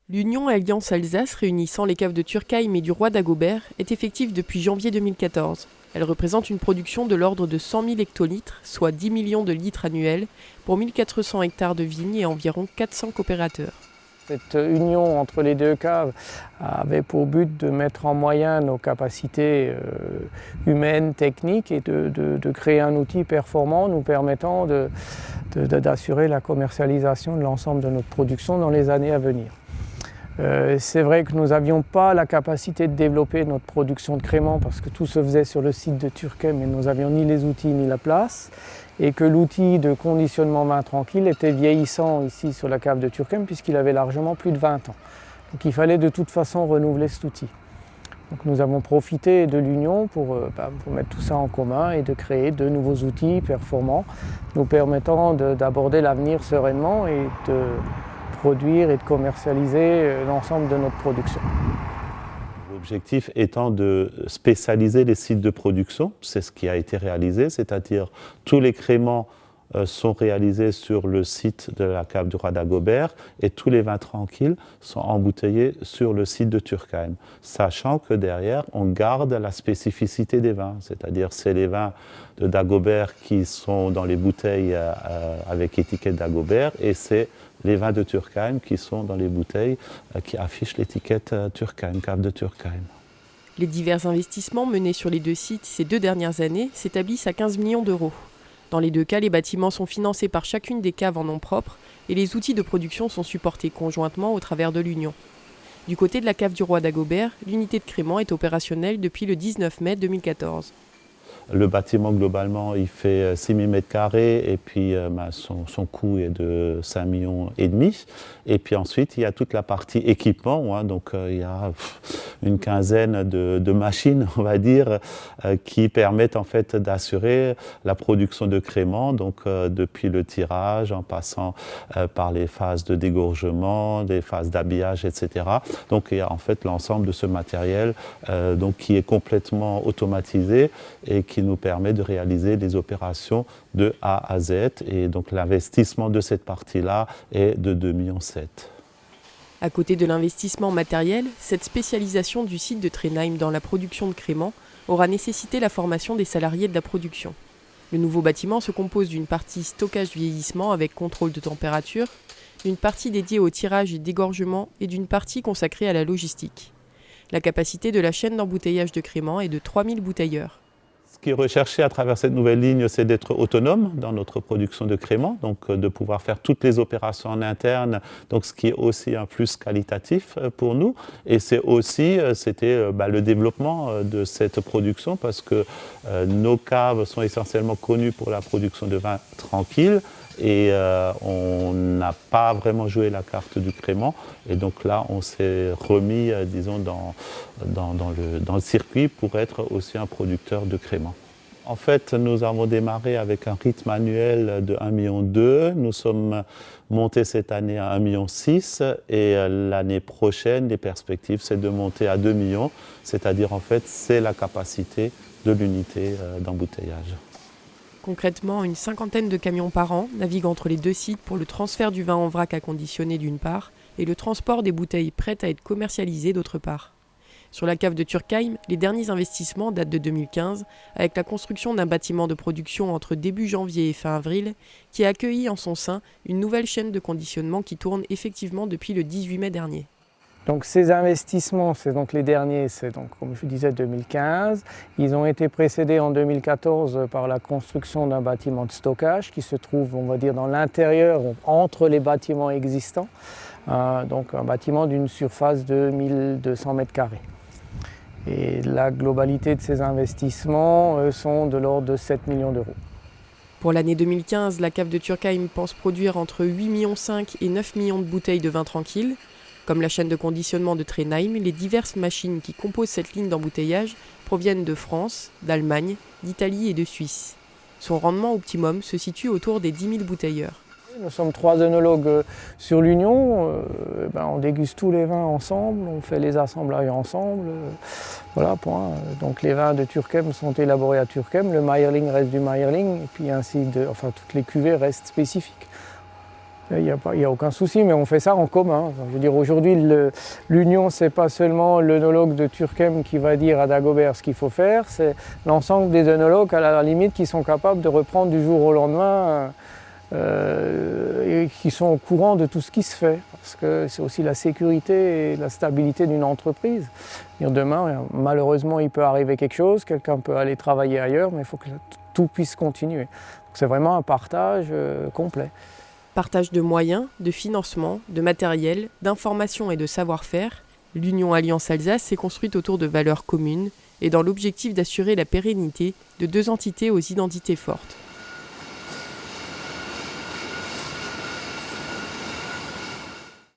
L'Union Alliance Alsace réunissant les caves de Turckheim et du Roi Dagobert est effective depuis janvier 2014. Elle représente une production de l'ordre de 100 000 hectolitres, soit 10 millions de litres annuels, pour 1400 hectares de vignes et environ 400 coopérateurs. Cette union entre les deux caves avait pour but de mettre en moyen nos capacités humaines, techniques et de créer un outil performant nous permettant d'assurer la commercialisation de l'ensemble de notre production dans les années à venir. C'est vrai que nous n'avions pas la capacité de développer notre production de crémant parce que tout se faisait sur le site de Turckheim et nous n'avions ni les outils ni la place et que l'outil de conditionnement vin tranquille était vieillissant ici sur la cave de Turckheim puisqu'il avait largement plus de 20 ans. Donc il fallait de toute façon renouveler cet outil. Donc nous avons profité de l'union pour mettre tout ça en commun et de créer de nouveaux outils performants nous permettant d'aborder l'avenir sereinement et de produire et de commercialiser l'ensemble de notre production. L'objectif étant de spécialiser les sites de production, c'est ce qui a été réalisé, c'est-à-dire tous les créments sont réalisés sur le site de la cave du Roi Dagobert et tous les vins tranquilles sont embouteillés sur le site de Turckheim, sachant que derrière on garde la spécificité des vins, c'est-à-dire c'est les vins de Dagobert qui sont dans les bouteilles avec étiquette Dagobert et c'est les vins de Turckheim qui sont dans les bouteilles qui affichent l'étiquette Turckheim, cave de Turckheim. Les divers investissements menés sur les deux sites ces 2 dernières années s'établissent à 15 millions d'euros. Dans les deux cas, les bâtiments sont financés par chacune des caves en nom propre et les outils de production sont supportés conjointement au travers de l'Union. Du côté de la cave du Roi Dagobert, l'unité de crémant est opérationnelle depuis le 19 mai 2014. Le bâtiment, globalement, il fait 6 000 m² et puis son coût est de 5,5 millions. Et puis ensuite, il y a toute la partie équipement, donc il y a une quinzaine de machines, on va dire, qui permettent en fait d'assurer la production de crémant, donc depuis le tirage, en passant par les phases de dégorgement, des phases d'habillage, etc. Donc il y a en fait l'ensemble de ce matériel donc, qui est complètement automatisé et qui nous permet de réaliser les opérations de A à Z. Et donc l'investissement de cette partie-là est de 2,7 millions. À côté de l'investissement matériel, cette spécialisation du site de Trenheim dans la production de crémant aura nécessité la formation des salariés de la production. Le nouveau bâtiment se compose d'une partie stockage vieillissement avec contrôle de température, d'une partie dédiée au tirage et dégorgement et d'une partie consacrée à la logistique. La capacité de la chaîne d'embouteillage de crémant est de 3000 bouteilleurs. Ce qui est recherché à travers cette nouvelle ligne, c'est d'être autonome dans notre production de crémant, donc de pouvoir faire toutes les opérations en interne, donc ce qui est aussi un plus qualitatif pour nous. Et c'est aussi, c'était le développement de cette production parce que nos caves sont essentiellement connues pour la production de vins tranquilles. Et on n'a pas vraiment joué la carte du crémant. Et donc là, on s'est remis, disons, dans le circuit pour être aussi un producteur de crémant. En fait, nous avons démarré avec un rythme annuel de 1,2 million. Nous sommes montés cette année à 1,6 million. Et l'année prochaine, les perspectives, c'est de monter à 2 millions. C'est-à-dire, en fait, c'est la capacité de l'unité d'embouteillage. Concrètement, une 50aine de camions par an naviguent entre les deux sites pour le transfert du vin en vrac à conditionner d'une part et le transport des bouteilles prêtes à être commercialisées d'autre part. Sur la cave de Turckheim, les derniers investissements datent de 2015 avec la construction d'un bâtiment de production entre début janvier et fin avril qui a accueilli en son sein une nouvelle chaîne de conditionnement qui tourne effectivement depuis le 18 mai dernier. Donc ces investissements, c'est donc les derniers, c'est donc comme je disais 2015. Ils ont été précédés en 2014 par la construction d'un bâtiment de stockage qui se trouve, on va dire, dans l'intérieur, entre les bâtiments existants. Donc un bâtiment d'une surface de 1200 m². Et la globalité de ces investissements sont de l'ordre de 7 millions d'euros. Pour l'année 2015, la cave de Turckheim pense produire entre 8,5 millions et 9 millions de bouteilles de vin tranquille. Comme la chaîne de conditionnement de Trenheim, les diverses machines qui composent cette ligne d'embouteillage proviennent de France, d'Allemagne, d'Italie et de Suisse. Son rendement optimum se situe autour des 10 000 bouteilleurs. Nous sommes 3 œnologues sur l'Union, on déguste tous les vins ensemble, on fait les assemblages ensemble, voilà, point. Donc les vins de Turckheim sont élaborés à Turckheim, le Mayerling reste du Mayerling, et puis toutes les cuvées restent spécifiques. Il n'y a aucun souci, mais on fait ça en commun. Je veux dire, aujourd'hui, l'union, ce n'est pas seulement l'œnologue de Turckheim qui va dire à Dagobert ce qu'il faut faire, c'est l'ensemble des œnologues, à la limite, qui sont capables de reprendre du jour au lendemain et qui sont au courant de tout ce qui se fait. Parce que c'est aussi la sécurité et la stabilité d'une entreprise. Demain, malheureusement, il peut arriver quelque chose, quelqu'un peut aller travailler ailleurs, mais il faut que tout puisse continuer. C'est vraiment un partage complet. Partage de moyens, de financement, de matériel, d'informations et de savoir-faire, l'Union Alliance Alsace s'est construite autour de valeurs communes et dans l'objectif d'assurer la pérennité de deux entités aux identités fortes.